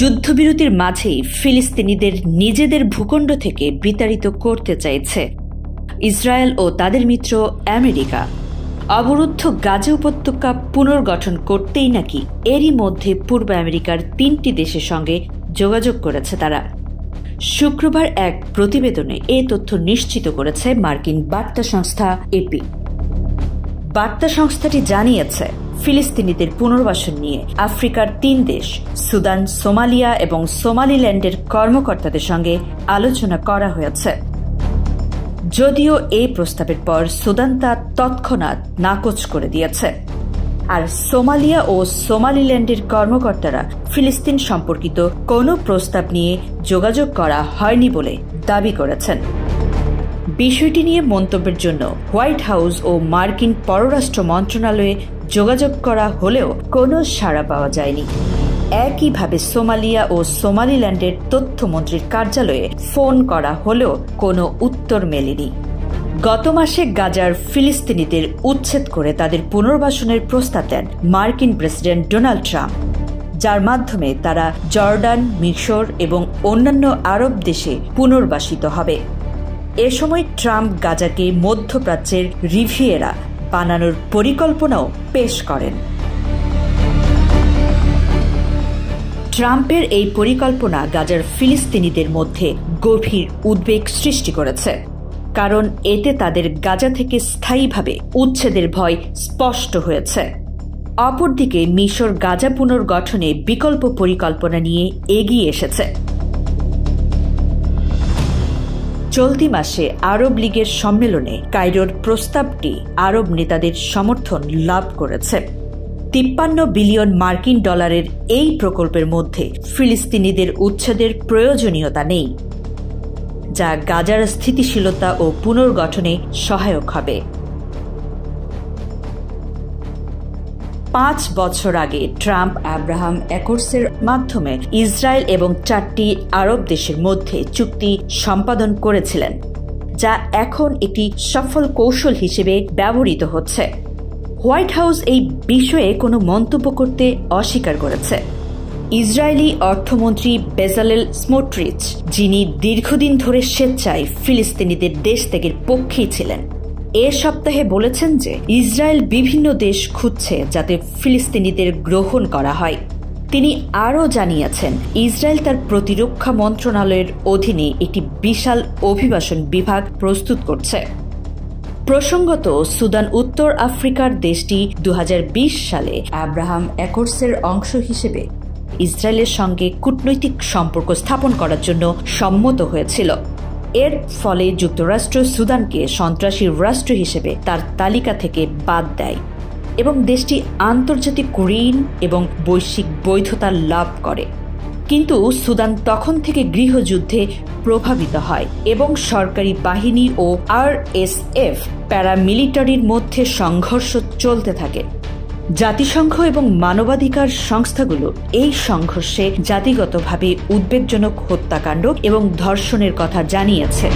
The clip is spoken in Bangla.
যুদ্ধবিরতির মাঝেই ফিলিস্তিনিদের নিজেদের ভূখণ্ড থেকে বিতাড়িত করতে চাইছে ইসরায়েল ও তাদের মিত্র আমেরিকা। অবরুদ্ধ গাজা উপত্যকা পুনর্গঠন করতেই নাকি এরই মধ্যে পূর্ব আমেরিকার 3টি দেশের সঙ্গে যোগাযোগ করেছে তারা। শুক্রবার এক প্রতিবেদনে এ তথ্য নিশ্চিত করেছে মার্কিন বার্তা সংস্থা এপি। বার্তা সংস্থাটি জানিয়েছে, ফিলিস্তিনিদের পুনর্বাসন নিয়ে আফ্রিকার 3 দেশ সুদান, সোমালিয়া এবং সোমালিল্যান্ডের কর্মকর্তাদের সঙ্গে আলোচনা করা হয়েছে। যদিও এই প্রস্তাবের পর সুদান তা তৎক্ষণাৎ নাকচ করে দিয়েছে, আর সোমালিয়া ও সোমালিল্যান্ডের কর্মকর্তারা ফিলিস্তিন সম্পর্কিত কোনো প্রস্তাব নিয়ে যোগাযোগ করা হয়নি বলে দাবি করেছেন। বিষয়টি নিয়ে মন্তব্যের জন্য হোয়াইট হাউস ও মার্কিন পররাষ্ট্র মন্ত্রণালয়ে যোগাযোগ করা হলেও কোনো সাড়া পাওয়া যায়নি। একইভাবে সোমালিয়া ও সোমালিল্যান্ডের তথ্যমন্ত্রীর কার্যালয়ে ফোন করা হলেও কোনো উত্তর মেলেনি। গত মাসে গাজার ফিলিস্তিনিদের উচ্ছেদ করে তাদের পুনর্বাসনের প্রস্তাব দেন মার্কিন প্রেসিডেন্ট ডোনাল্ড ট্রাম্প, যার মাধ্যমে তারা জর্ডান, মিশর এবং অন্যান্য আরব দেশে পুনর্বাসিত হবে। এ সময় ট্রাম্প গাজাকে মধ্যপ্রাচ্যের রিভিয়েরা বানানোর পরিকল্পনাও পেশ করেন। ট্রাম্পের এই পরিকল্পনা গাজার ফিলিস্তিনিদের মধ্যে গভীর উদ্বেগ সৃষ্টি করেছে, কারণ এতে তাদের গাজা থেকে স্থায়ীভাবে উচ্ছেদের ভয় স্পষ্ট হয়েছে। অপরদিকে মিশর গাজা পুনর্গঠনে বিকল্প পরিকল্পনা নিয়ে এগিয়ে এসেছে। চলতি মাসে আরব লীগের সম্মেলনে কায়রোর প্রস্তাবটি আরব নেতাদের সমর্থন লাভ করেছে। 53 বিলিয়ন মার্কিন ডলারের এই প্রকল্পের মধ্যে ফিলিস্তিনিদের উচ্ছেদের প্রয়োজনীয়তা নেই, যা গাজার স্থিতিশীলতা ও পুনর্গঠনে সহায়ক হবে। 5 বছর আগে ট্রাম্প আব্রাহাম অ্যাকর্ডসের মাধ্যমে ইসরায়েল এবং 4টি আরব দেশের মধ্যে চুক্তি সম্পাদন করেছিলেন, যা এখন একটি সফল কৌশল হিসেবে ব্যবহৃত হচ্ছে। হোয়াইট হাউস এই বিষয়ে কোনো মন্তব্য করতে অস্বীকার করেছে। ইসরায়েলি অর্থমন্ত্রী বেজালেল স্মোট্রিচ, যিনি দীর্ঘদিন ধরে স্বেচ্ছায় ফিলিস্তিনিদের দেশ ত্যাগের পক্ষেই ছিলেন, এ সপ্তাহে বলেছেন যে ইসরায়েল বিভিন্ন দেশ খুঁজছে যাতে ফিলিস্তিনিদের গ্রহণ করা হয়। তিনি আরও জানিয়েছেন, ইসরায়েল তার প্রতিরক্ষা মন্ত্রণালয়ের অধীনে একটি বিশাল অভিবাসন বিভাগ প্রস্তুত করছে। প্রসঙ্গত, সুদান উত্তর আফ্রিকার দেশটি 2020 সালে আব্রাহাম অ্যাকর্ডসের অংশ হিসেবে ইসরায়েলের সঙ্গে কূটনৈতিক সম্পর্ক স্থাপন করার জন্য সম্মত হয়েছিল। এর ফলে যুক্তরাষ্ট্র সুদানকে সন্ত্রাসী রাষ্ট্র হিসেবে তার তালিকা থেকে বাদ দেয় এবং দেশটি আন্তর্জাতিক ঋণ এবং বৈশ্বিক বৈধতা লাভ করে। কিন্তু সুদান তখন থেকে গৃহযুদ্ধে প্রভাবিত হয় এবং সরকারি বাহিনী ও আরএসএফ প্যারামিলিটারির মধ্যে সংঘর্ষ চলতে থাকে। জাতিসংঘ এবং মানবাধিকার সংস্থাগুলো এই সংঘর্ষে জাতিগতভাবে উদ্বেগজনক হত্যাকাণ্ড এবং ধর্ষণের কথা জানিয়েছে।